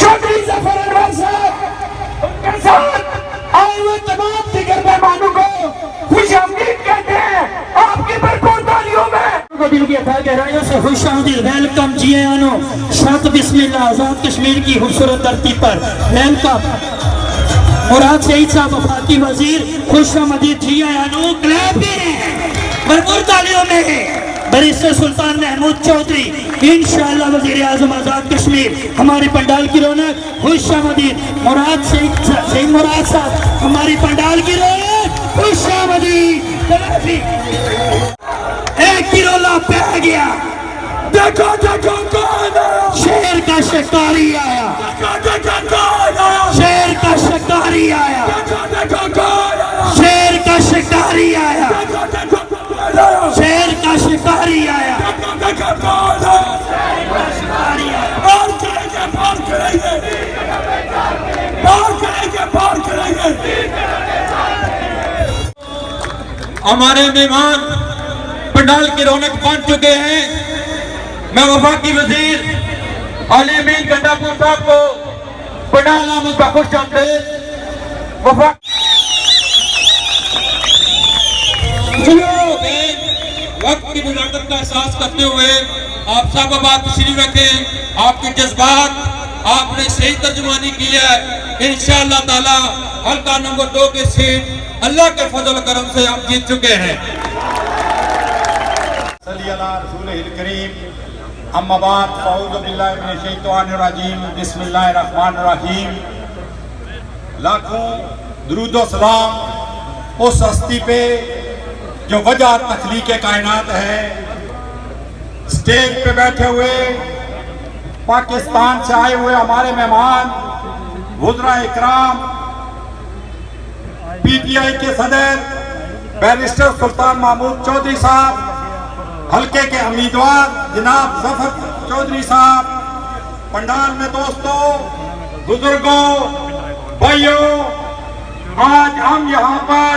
चौधरी जफर अनवर साहब उनके साथ आए हुए तमाम दिगर मेहमानों को खुशामदीद कहते हैं आपकी भरपूर तालियों में। दिल की अता गहराइयों से खुशामदीद, वेलकम जी आनो शत बिस्मिल्लाह। आजाद कश्मीर की खूबसूरत धरती पर वेलकम। मुराद शहीद साहब वफाकी वजीर खुशामदीद जी आनो। क्लैप भरपूर तालियों में बैरिस्टर सुल्तान महमूद चौधरी इंशाअल्लाह वजीर आजम आजाद कश्मीर, हमारे पंडाल की रौनक। खुशामदीद मुराद शहीद मुराद साहब, हमारी पंडाल की रौनक। खुशामदीद। एक किरोला पै गया, देखो देखो कौन आया, शेर का शिकारी आया, शेर का शिकारी आया, शेर का शिकारी आया, शेर का शिकारी आया। हमारे मेहमान पंडाल की रौनक बन चुके हैं। मैं वफाकी वजीर अली अमीन गंडापुर साहब को पंडाल आमद का खुश आमदीद। वक्त की मुलाकात का एहसास करते हुए आप सब बात तशरीफ रखें। आपके जज्बात आपने सही तर्जुमानी की है। इंशाअल्लाह ताला हल्का नंबर 2 की सीट अल्लाह के फजल करम से आप जीत चुके हैं। अम्मा बाद अऊज़ु बिल्लाहि मिनश शैतानिर रजीम, बिस्मिल्लाहिर रहमानिर रहीम। लाखों दुरूद व सलाम उस हस्ती पे जो वजह तख्लीक़ कायनात है। स्टेज पे बैठे हुए पाकिस्तान से आए हुए हमारे मेहमान वुज़रा इकराम, पीटीआई के सदर बैरिस्टर सुल्तान महमूद चौधरी साहब, हल्के के उम्मीदवार जनाब जफर चौधरी साहब, पंडाल में दोस्तों, बुजुर्गों, भाइयों, आज हम यहाँ पर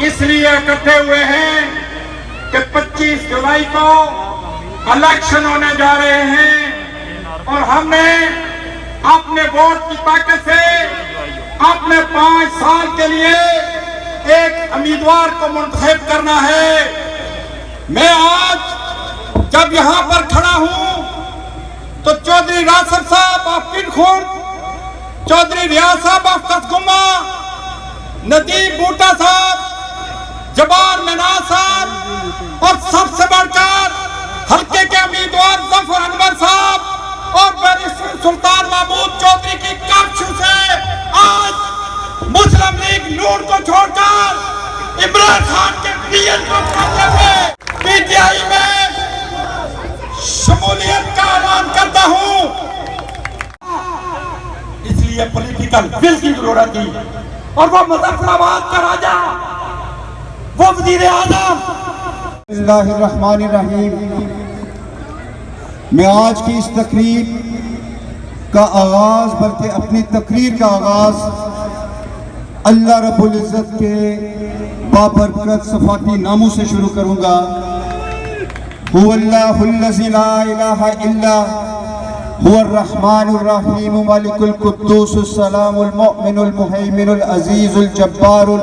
इसलिए इकट्ठे हुए हैं कि 25 जुलाई को इलेक्शन होने जा रहे हैं और हमने अपने वोट की ताकत से अपने 5 साल के लिए एक उम्मीदवार को मुंतखब करना है। मैं आज जब यहाँ पर खड़ा हूँ तो चौधरी रासर साहब ऑफ पिनखुर्द, चौधरी रियाज साहब ऑफ कसगुमा, नदीम बूटा साहब, जबार मिनाज साहब और सबसे बढ़कर हल्के के उम्मीदवार जफर अनवर साहब और बैरिस्टर सुल्तान महमूद चौधरी की कक्ष से आज मुस्लिम लीग नूर को छोड़कर इमरान खान के पीएल को पीटीआई में शमूलियत का ऐलान करता हूं। इसलिए पॉलिटिकल विल की जरूरत थी और वो मुजफ्फराबाद का राजा, वो वजीर आजम। बिस्मिल्लाहिर्रहमानिर्रहीम। मैं आज की इस तकरीर का आगाज, बल्कि अपनी तकरीर का आगाज अल्लाह रब्बुल इज़्ज़त के बाबरकत सफाती नामों से शुरू करूंगा। हुवल्लाहुल्लज़ी ला इलाहा इल्ला हुवर रहमानुर रहीम मालिकुल कुद्दूसुस सलामुल मुमिनुल मुहैमिनुल अज़ीज़ुल जब्बारुल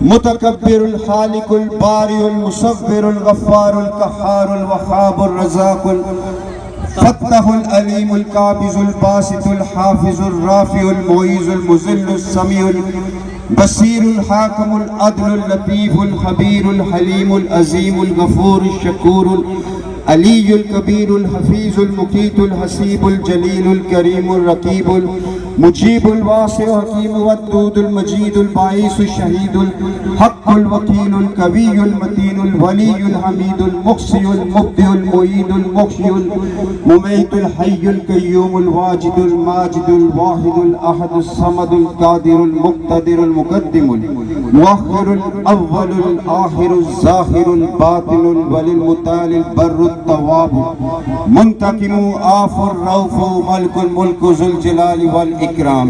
मुतकब्बिरुल खालिकुल बारिउल मुसव्विरुल गफ्फारुल कहारुल वहाबुर रज़ाकुल फत्तहुल अलीमुल काबिजुल बासितुल हाफिजुल राफिउल मुईजुल मुज़िल्लुस समीउल बसीरुल हाकिमुल अदलुल लतीफुल खबीरुल हलीमुल अज़ीमुल गफूरुश शकूरुल अलीयुल कबीरुल हफीजुल मुकीतुल हसीबुल जलीलुल करीमुल रकीबुल मुजीबुल वासिउ हकीम वद्दूदुल मजीदुल बाइसुल शहीदुल हक़्क़ुल वकीलुल कवियुल मतीनुल वलीयुल हमीदुल मुक्सियुल मुब्दिउल मुईदुल मुख्शियुल मुमीतुल हय्युल कय्यूमुल वाजिदुल माजिदुल वाहिदुल अहदुस समदुल कादिरुल मुक़्तदिरुल मुक़द्दिमुल मुअख्खिरुल अव्वलुल आखिरुल ज़ाहिरुल बातिनुल वलिल मुतालिल बर्रुत तव्वाबु मुंतकिमु आफुर रऊफु मलकुल मुल्कु ज़ुल जलाली वल इकराम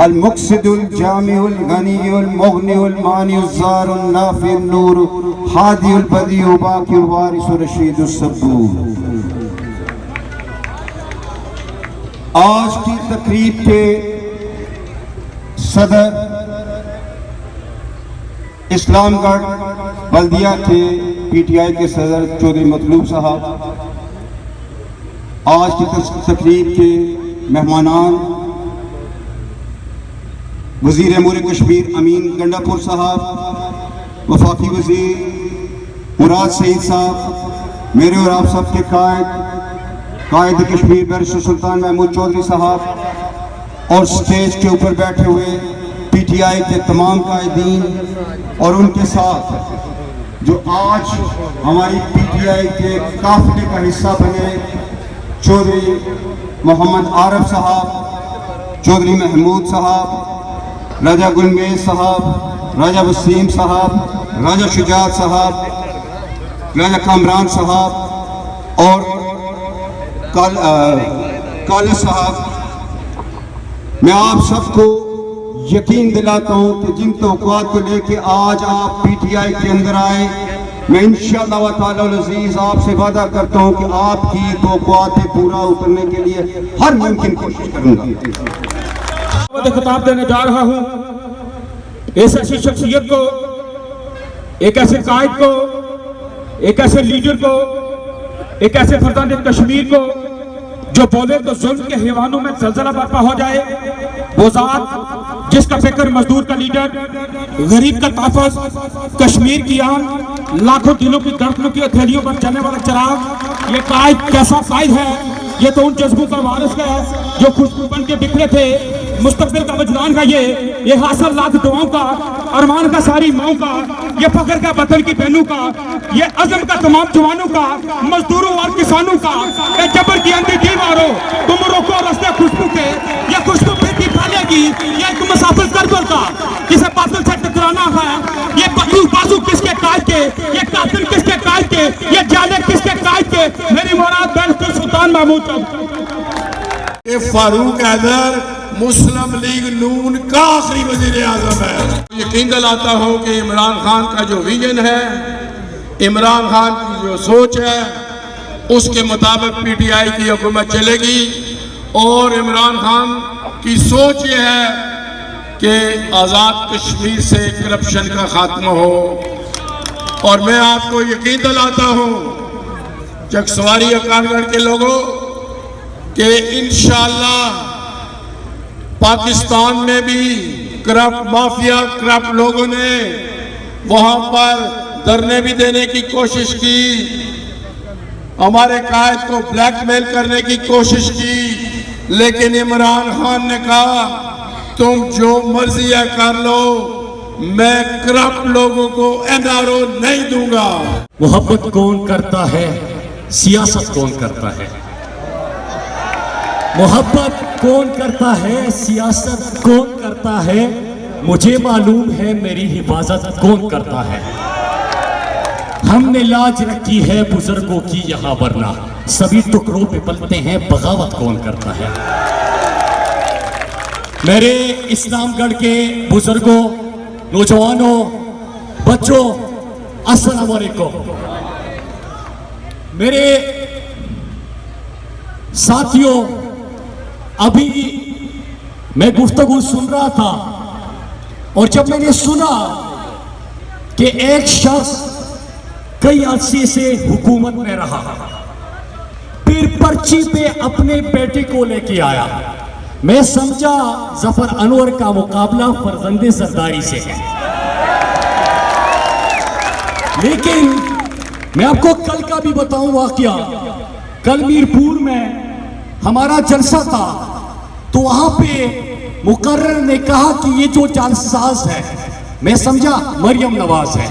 अल मुक़सिदुल जामिउल गनीयुल मुग़नियुल मानियुल ज़ारुन नाफ़िउन नूर हादियुल बदीउ बाक़ियुल वारिसुर रशीदुस सब्बूर। आज की तकरीब के सदर इस्लामगढ़ बल्दिया के पीटीआई के सदर चौधरी मतलूब साहब, आज की तकरीब के मेहमानान वज़ीर अमूर कश्मीर अमीन गंडापुर साहब, वफाकी वज़ीर मुराद सईद साहब, मेरे और आप सब के कायद कश्मीर बैरिस्टर सुल्तान महमूद चौधरी साहब और स्टेज के ऊपर बैठे हुए पीटीआई के तमाम कायदीन और उनके साथ जो आज हमारी पीटीआई के काफिले का हिस्सा बने चौधरी मोहम्मद आरफ साहब, चौधरी महमूद साहब, राजा गुलमेज साहब, राजा वसीम साहब, राजा शुजात साहब, राजा कामरान साहब और काले साहब, मैं आप सबको यकीन दिलाता हूं कि जिन तवक्कुआत को लेके आज आप पीटीआई के अंदर आए, मैं इंशाअल्लाह व ताला अज़ीज़ आपसे वादा करता हूं कि आपकी तवक्कुआत पूरा उतरने के लिए हर मुमकिन कोशिश करूंगा। खिताब देने जा रहा हूं एक ऐसी शख्सियत को, एक ऐसे कायद को, एक ऐसे लीडर को, एक ऐसे फरजान कश्मीर को जो बोले तो जुल्म के हैवानों में जलजला बर्पा हो जाए। वो जात जिसका फिक्र मजदूर का लीडर, गरीब का ताफस, कश्मीर की आन, लाखों दिलों की दर्दों की हथेलियों पर चलने वाला चिराग, ये कायद कैसा कायद है? ये तो उन जज्बों का वारिस है जो खुशबू बन के बिखरे थे, मुस्तकबिल का वजदान का ये हासिल लाख दुआओं का, अरमान का सारी माओं का, ये फख्र का वतन की बहनों का, ये अज़म का तमाम जवानों का, मजदूरों और किसानों का, ये जबर की अंधी दीवारों तुम रोको रस्ते खुशबू के, ये खुशबू फिर फैलेगी, ये एक मुसाफिर करबल का जिसे बातिल से टकराना है, ये बकरू बाजू किसके कायद के, ये कातिल किसके कायद के, ये जाले किसके कायद के? मेरी मुराद बैरिस्टर सुल्तान महमूद। फारूक हैदर मुस्लिम लीग नून का आखिरी वजीर आजम है। यकीन दिलाता हूँ कि इमरान खान का जो विजन है, इमरान खान की जो सोच है, उसके मुताबिक पीटीआई की हुकूमत चलेगी। और इमरान खान की सोच ये है कि आज़ाद कश्मीर से करप्शन का खात्मा हो। और मैं आपको यकीन दिलाता हूँ चकसवारी अकानगढ़ के लोगों कि इंशाअल्लाह पाकिस्तान में भी करप्ट माफिया, करप्ट लोगों ने वहां पर धरने भी देने की कोशिश की, हमारे कायद को ब्लैकमेल करने की कोशिश की, लेकिन इमरान खान ने कहा तुम जो मर्जी है कर लो, मैं करप्ट लोगों को एनआरओ नहीं दूंगा। मोहब्बत कौन करता है, सियासत कौन करता है? मोहब्बत कौन करता है, सियासत कौन करता है? मुझे मालूम है मेरी हिफाजत कौन करता है। हमने लाज रखी है बुजुर्गों की यहाँ, वरना सभी टुकड़ों पे पलते हैं, बगावत कौन करता है? मेरे इस्लामगढ़ के बुजुर्गों, नौजवानों, बच्चों, अस्सलाम वालेकुम। मेरे साथियों, अभी मैं गुफ्तगू सुन रहा था और जब मैंने सुना कि एक शख्स कई अरसे से हुकूमत में रहा, फिर पर्ची पे अपने बेटे को लेके आया, मैं समझा जफर अनवर का मुकाबला फरजंदे सरदारी से है। लेकिन मैं आपको कल का भी बताऊं वाकया। कल मीरपुर में हमारा जलसा था, तो वहां पे मुकर्रर ने कहा कि ये जो जालसाज है, मैं समझा मरियम नवाज है।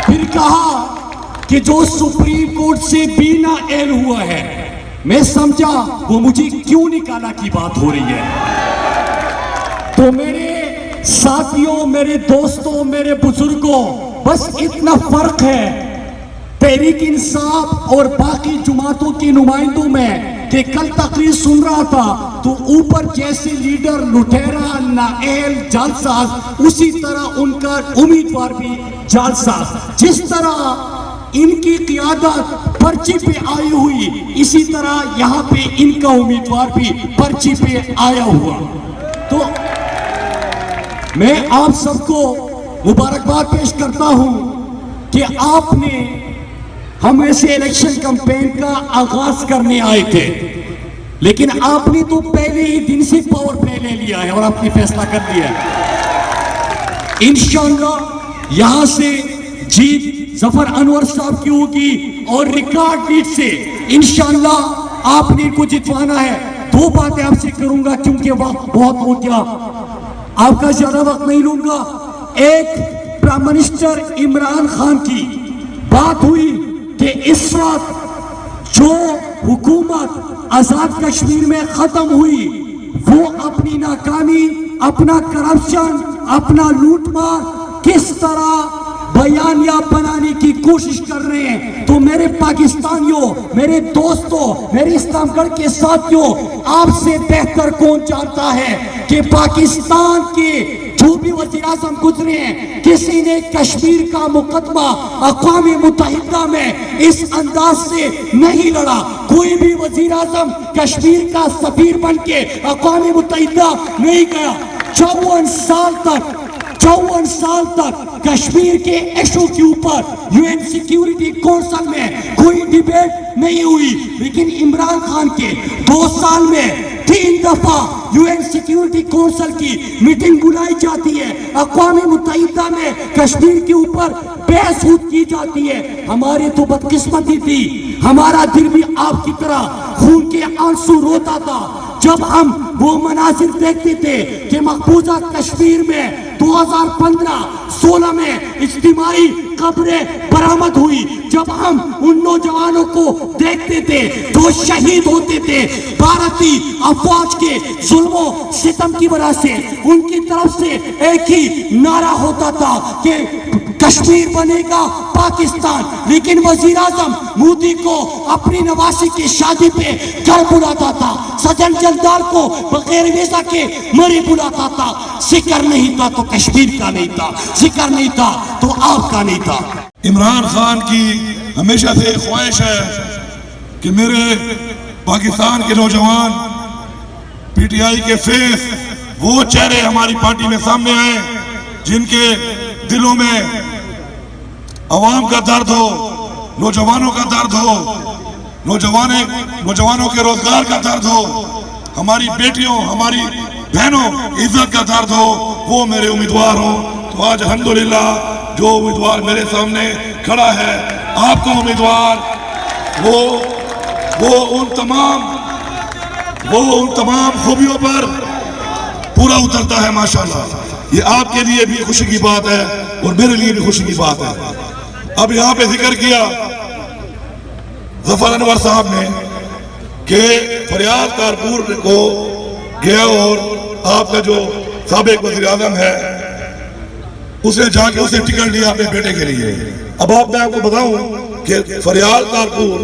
फिर कहा कि जो सुप्रीम कोर्ट से बीना एल हुआ है, मैं समझा वो मुझे क्यों निकाला की बात हो रही है। तो मेरे साथियों, मेरे दोस्तों, मेरे बुजुर्गों, बस इतना फर्क है तहरीक इंसाफ और बाकी जुमातों के नुमाइंदों में कि कल तकरीर सुन रहा था तो ऊपर जैसे लीडर लुटेरा, नाएल, जालसाज, उसी तरह उनका उम्मीदवार भी जालसाज। जिस तरह इनकी क़ियादत पर्ची पे आई हुई, इसी तरह यहाँ पे इनका उम्मीदवार भी पर्ची पे आया हुआ। तो मैं आप सबको मुबारकबाद पेश करता हूँ कि आपने हम ऐसे इलेक्शन कैंपेन का आगाज करने आए थे, लेकिन आपने तो पहले ही दिन से पावर प्ले ले लिया है और आपने फैसला कर दिया है। इंशाअल्लाह यहाँ से जीत जफर अनवर साहब की होगी और रिकॉर्ड लीड से इंशाअल्लाह आपने इनको जितवाना है। दो बातें आपसे करूंगा क्योंकि वक्त बहुत हो गया, आपका ज्यादा वक्त नहीं लूंगा। एक, प्राइम मिनिस्टर इमरान खान की बात हुई कि इस वक्त जो हुकूमत आजाद कश्मीर में खत्म हुई वो अपनी नाकामी, अपना करप्शन, अपना लूटमार किस तरह बयानिया बनाने की कोशिश कर रहे हैं। तो मेरे पाकिस्तानियों, मेरे दोस्तों, मेरे इस्लामगढ़ के साथियों, आपसे बेहतर कौन जानता है कि पाकिस्तान के जो भी वज़ीर आज़म गुजरे हैं, किसी ने कश्मीर का मुकदमा अक़वाम मुत्तहिदा में इस अंदाज से नहीं लड़ा। कोई भी वज़ीर आज़म कश्मीर का सफीर बन के अक़वाम मुत्तहिदा नहीं गया। 54 साल तक कश्मीर के इशू के ऊपर यूएन सिक्योरिटी काउंसिल में कोई डिबेट नहीं हुई, लेकिन इमरान खान के 2 साल में 3 दफा यूएन सिक्योरिटी काउंसिल की मीटिंग बुलाई जाती है, अक़वाम मुत्तहिदा में कश्मीर के ऊपर बहस की जाती है। हमारी तो बदकिस्मती थी, हमारा दिल भी आपकी तरह खून के आंसू रोता था जब हम वो मनासिर देखते थे कि मकबूजा कश्मीर में 2015-16 में इज्तिमाई कब्रें बरामद हुई, जब हम उन नौजवानों को देखते थे जो शहीद होते थे भारतीय अफवाज के जुल्मों सितम की वजह से। उनकी तरफ से एक ही नारा होता था कि कश्मीर बनेगा पाकिस्तान, लेकिन वजीर आजम मोदी को अपनी नवासी की शादी पे घर बुलाता था, सजन जलदार को बगैर वीजा के मरी बुलाता था। जिक्र नहीं था तो कश्मीर का नहीं था, जिक्र नहीं था तो आपका नहीं था। इमरान खान की हमेशा से ख्वाहिश है कि मेरे पाकिस्तान के नौजवान पीटीआई के फेस, वो चेहरे हमारी पार्टी में सामने आए जिनके दिलों में अवाम का दर्द हो, नौजवानों का दर्द हो, नौजवानों के रोजगार का दर्द हो, हमारी बेटियों, हमारी बहनों इज्जत का दर्द हो, वो मेरे उम्मीदवार हो। तो आज अल्हम्दुलिल्लाह जो उम्मीदवार मेरे सामने खड़ा है, आपका उम्मीदवार वो उन तमाम खूबियों पर पूरा उतरता है माशाल्लाह। ये आपके लिए भी खुशी की बात है और मेरे लिए भी खुशी की बात है। अब यहाँ पे जिक्र किया जफर अनवर साहब ने कि फरियाद कारपुर को गया और आपका जो साबिक वज़ीर आज़म है उसे जाके उसे टिकट लिया अपने बेटे के लिए। अब मैं आपको बताऊं कि फरियाद कारपुर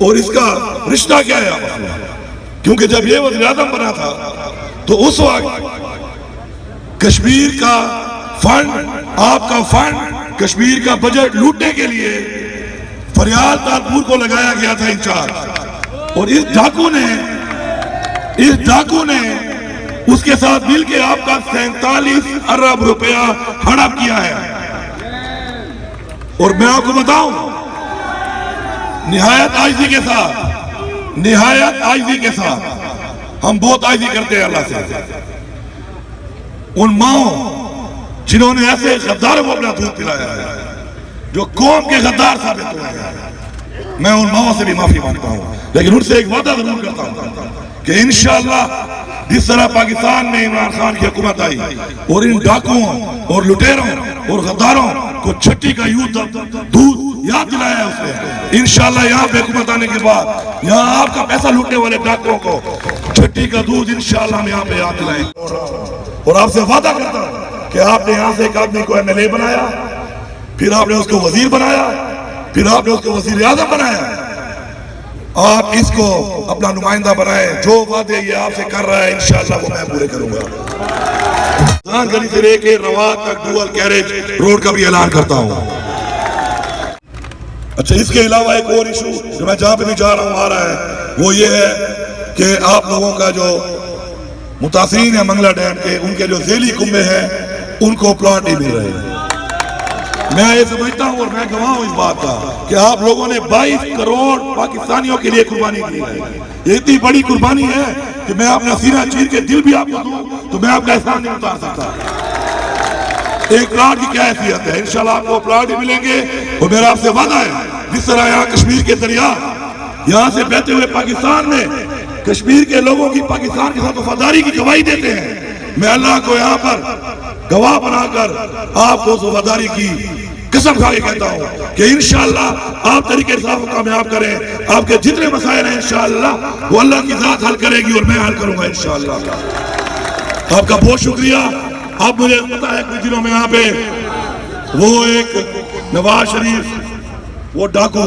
और इसका रिश्ता क्या है आपस में, क्योंकि जब ये वज़ीर आज़म बना था तो उस वक्त कश्मीर का फंड, आपका फंड, कश्मीर का बजट लूटने के लिए फरियाद कारपुर को लगाया गया था इंचार्ज, और इस डाकू ने उसके साथ मिलकर आपका 47 अरब रुपया हड़प किया है। और मैं आपको बताऊं, निहायत आजिज़ी के साथ हम बहुत आजिज़ी करते हैं अल्लाह से। उन माओ जिन्होंने ऐसे गद्दारों को अपना दूध पिलाया है, जो कौम के गद्दार साबित हुए हैं, मैं उन माओ से भी माफी मांगता हूं, लेकिन उनसे एक वादा जरूर करता हूं कि इंशाअल्लाह जिस तरह पाकिस्तान में इमरान खान की हुकूमत आई और इन डाकुओं और लुटेरों और गद्दारों को छठी का दूध याद दिलाया है उसने, इंशाअल्लाह यहाँ पे हुकूमत आने के बाद यहाँ आपका पैसा लूटने वाले डाकुओं को छठी का दूध इंशाअल्लाह हम यहाँ पे याद दिलाएंगे। और आपसे वादा करता हूँ कि आपने यहाँ से एक आदमी को एमएलए बनाया, फिर आपने उसको वजीर बनाया, फिर आपने उसको वजीर आज़म बनाया, आप इसको अपना नुमाइंदा बनाए। जो वादे ये आपसे कर रहा है इंशाअल्लाह वो मैं पूरे करूंगा। गली से लेके रवात तक डुअल कैरेज रोड का भी ऐलान करता हूं। अच्छा, इसके अलावा एक और इशू जो मैं जहां पे भी जा रहा हूं आ रहा है, वो ये है कि आप लोगों का जो मुतासिरीन है मंगला डैम के, उनके जो झेली कुंबे हैं उनको प्लॉट नहीं मिल रहे हैं। मैं ये समझता हूं और मैं गवाह हूं इस बात का कि आप लोगों ने 22 करोड़ पाकिस्तानियों के लिए कुर्बानी की है। ये इतनी बड़ी कुर्बानी है कि मैं अपना सीना चीर के दिल भी आपको दूं तो मैं आपका एहसान नहीं उतार सकता। एक प्लाट की क्या हैसियत है, इंशाल्लाह आपको प्लाट ही मिलेंगे। और मेरा आपसे वादा है, जिस तरह यहाँ कश्मीर के दरिया यहाँ से बहते हुए पाकिस्तान में कश्मीर के लोगों की पाकिस्तान के साथ वफादारी की गवाही देते हैं, मैं अल्लाह को यहाँ पर गवाह बनाकर आपको वफादारी की कसम खा के कहता हूँ कि इंशाअल्लाह आप तरीके से कामयाब करें। आपके जितने मसाइल हैं इंशाअल्लाह वो अल्लाह की जात हल करेगी और मैं हल करूंगा इंशाअल्लाह। आपका बहुत शुक्रिया। अब मुझे पता है कुछ दिनों में यहाँ पे वो एक नवाज शरीफ वो डाकू,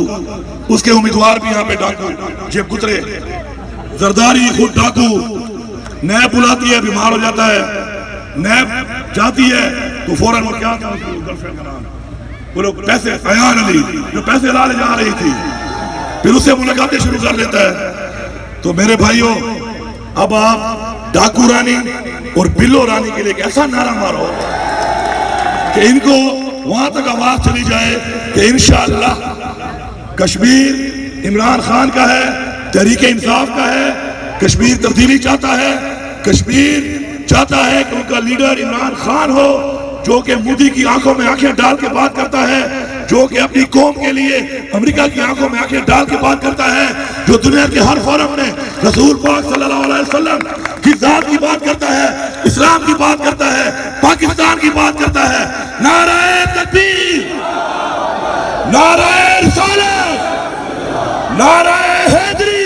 उसके उम्मीदवार भी यहाँ पे डाकू जेब गुजरे, जरदारी खुद डाकू, नैब बुलाती है बीमार हो जाता है, नैब जाती है तो फौरन वो क्या था गर्लफ्रेंड का नाम, वो लोग पैसे अयान अली जो पैसे लाने जा रही थी, फिर उससे मुलाकातें शुरू कर देता है। तो मेरे भाइयों, अब आप डाकू रानी और बिल्लो रानी के लिए एक ऐसा नारा मारो कि इनको वहां तक आवाज चली जाए कि इंशाअल्लाह कश्मीर इमरान खान का है, तहरीके इंसाफ का है, कश्मीर तब्दीली चाहता है, कश्मीर चाहता है कि उनका लीडर इमरान खान हो जो कि मोदी की आंखों में आंखें डाल के बात करता है, जो कि अपनी कौम के लिए अमेरिका की आंखों में आंखें डाल के बात करता है, जो दुनिया के हर फोरम में रसूल पाक सल्लल्लाहु अलैहि वसल्लम की जात की बात करता है, इस्लाम की बात करता है, पाकिस्तान की बात करता है। नाराए तकबीर, नाराए रिसालत, नाराए हैदरी।